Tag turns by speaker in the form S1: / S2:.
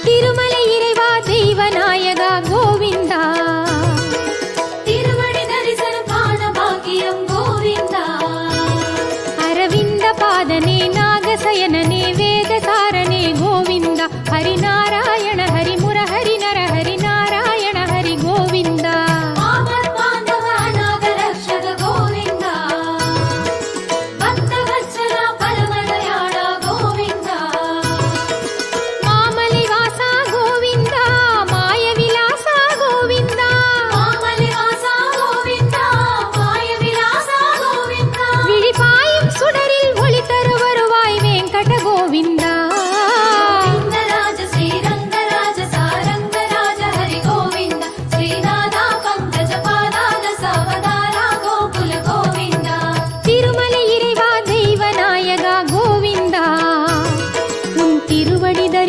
S1: திருமலை இறைவா தெய்வநாயகா கோவிந்தா, திருவடி தரிசனம் காண பாக்கியம் கோவிந்தா. அரவிந்த பாதனே நாகசயனனே வேதசாரனே கோவிந்தா. ஹரிநாராயண